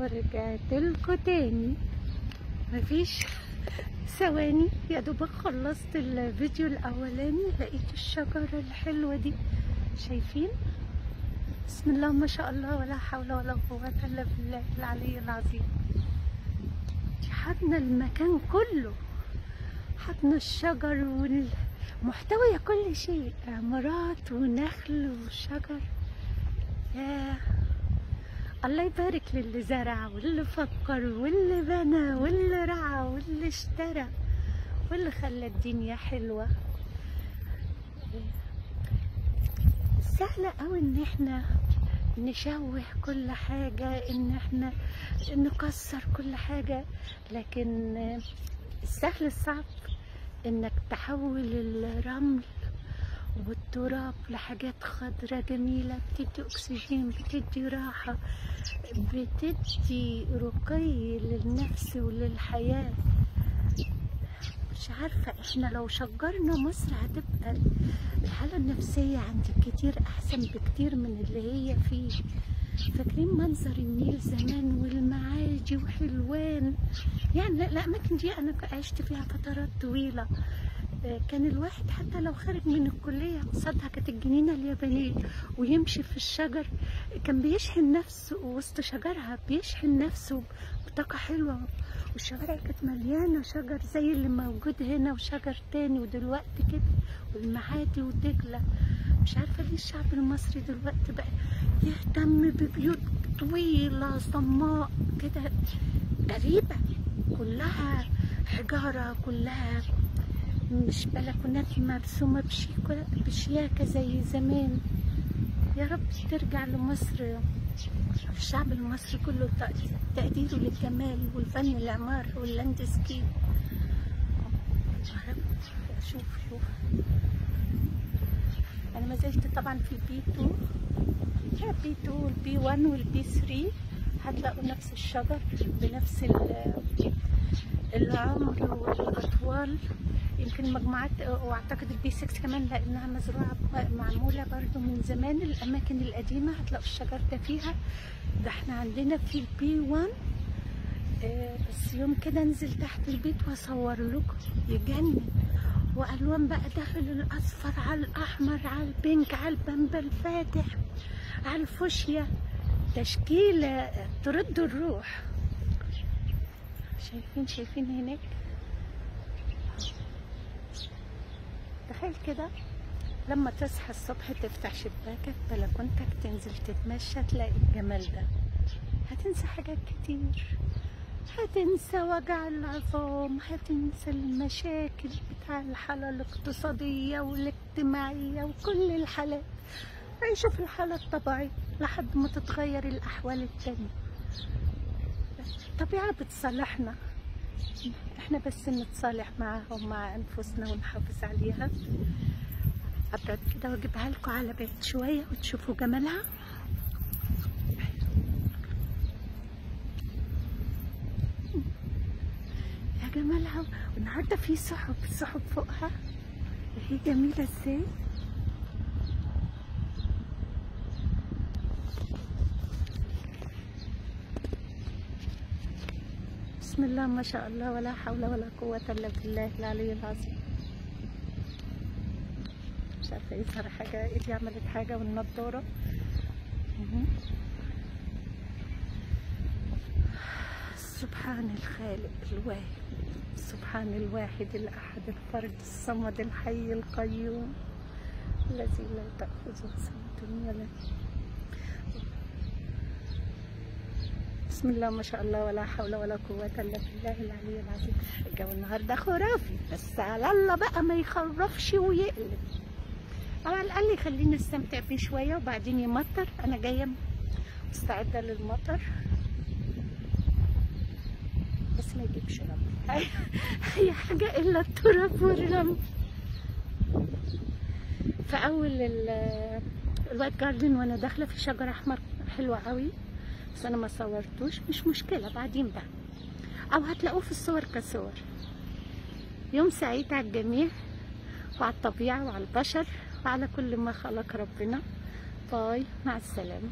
ورجعت لكم تاني. مفيش ثواني يا دوبك خلصت الفيديو الاولاني لقيت الشجرة الحلوة دي. شايفين؟ بسم الله ما شاء الله ولا حول ولا قوة الا بالله العلي العظيم. حضنا المكان كله، حضنا الشجر والمحتوى كل شيء، عمارات ونخل وشجر. ياه، الله يبارك للي زرع واللي فكر واللي بنى واللي رعى واللي اشترى واللي خلى الدنيا حلوة. سهلة قوي ان احنا نشوه كل حاجة، ان احنا نكسر كل حاجة، لكن السهل الصعب انك تحول الرمل والتراب لحاجات خضرة جميلة بتدي اكسجين، بتدي راحة، بتدي رقي للنفس وللحياة. مش عارفة، احنا لو شجرنا مصر هتبقى الحالة النفسية عند الكتير احسن بكتير من اللي هي فيه. فاكرين منظر النيل زمان والمعادي وحلوان؟ يعني الاماكن دي انا عشت فيها فترات طويلة. كان الواحد حتى لو خارج من الكلية قصادها كانت الجنينة اليابانية ويمشي في الشجر، كان بيشحن نفسه وسط شجرها، بيشحن نفسه بطاقة حلوة. والشوارع كانت مليانة شجر زي اللي موجود هنا وشجر تاني، ودلوقتي كده والمعادي ودجلة. مش عارفة ليه الشعب المصري دلوقتي بقى يهتم ببيوت طويلة صماء كده غريبة، كلها حجارة، كلها مش بلكونات مرسومة بشياكة زي زمان. يا رب ترجع لمصر الشعب المصري كله تقديره للجمال والفن العمار واللاندسكيب. يا رب. شوف انا ما زلت طبعا في البي 2، البي 2 والبي 1 والبي 3 هتلاقوا نفس الشجر بنفس العمر والاطوال. يمكن مجموعات، واعتقد البي 6 كمان لانها مزروعه معموله برضو من زمان. الاماكن القديمه هتلاقوا الشجر ده فيها. ده احنا عندنا في البي 1 بس يوم كده انزل تحت البيت واصور لكم يجنن، والوان بقى داخل الاصفر على الاحمر على البينك على البامبا الفاتح على الفوشيا، تشكيله ترد الروح. شايفين هناك؟ تخيل كده لما تصحى الصبح تفتح شباكك بلكونتك تنزل تتمشى تلاقي الجمال ده. هتنسى حاجات كتير، هتنسى وجع العظام، هتنسى المشاكل بتاع الحالة الاقتصادية والاجتماعية وكل الحالات. عيشوا في الحالة الطبيعية لحد ما تتغير الأحوال التانية. الطبيعة بتصالحنا، احنا بس نتصالح معاها ومع انفسنا ونحافظ عليها. ابرد كده واجيبها لكم على بعيد شويه وتشوفوا جمالها. يا جمالها. والنهارده في سحب فوقها، هي جميله ازاي. بسم الله ما شاء الله ولا حول ولا قوة الا بالله العلي العظيم. مش عارفة يظهر حاجة، ايدي عملت حاجة والنضارة. سبحان الخالق الواحد، سبحان الواحد الأحد الفرد الصمد الحي القيوم الذي لا تأخذه سنة ولا. بسم الله ما شاء الله ولا حول ولا قوة الا بالله العلي العظيم. الجو النهارده خرافي، بس على الله بقى ما يخرفش ويقلب، او على الاقل يخلينا نستمتع بيه شويه وبعدين يمطر. انا جايه مستعده للمطر بس ما يجيبش رمل اي حاجه الا التراب والرمل. في اول الوايت جاردن وانا داخله في شجر احمر حلوه قوي، بس انا ما صورتوش، مش مشكله بعدين بقى، او هتلاقوه في الصور كصور. يوم سعيد على الجميع وعلى الطبيعه وعلى البشر وعلى كل ما خلق ربنا. باي، مع السلامه.